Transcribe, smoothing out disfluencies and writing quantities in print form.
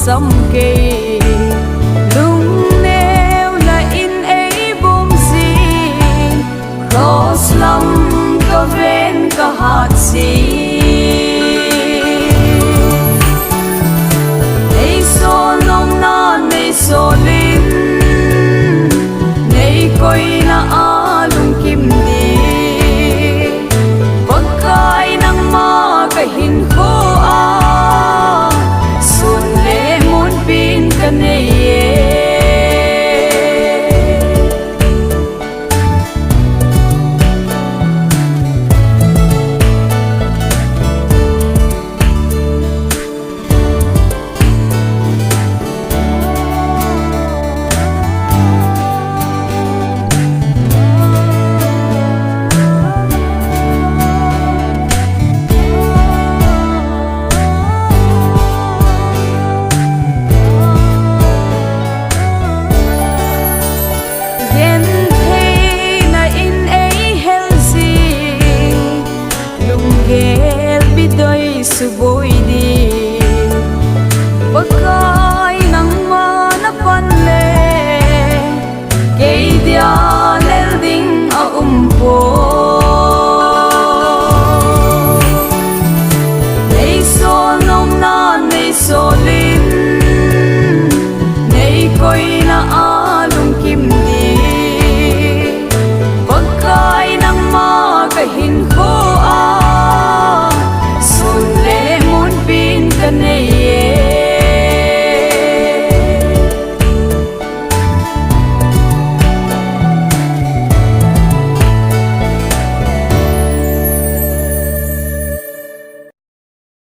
xăm kề lung nêu là in ấy bom gì cross lắm có ven có hạt gì ấy số nông nan ấy số linh ấy coi là lung kim đi bất khai nang ma cái hình khô sun lệ muốn pin cái này su bôi đi bất khai nắng ma nó pan lệ cây dia lel ding a po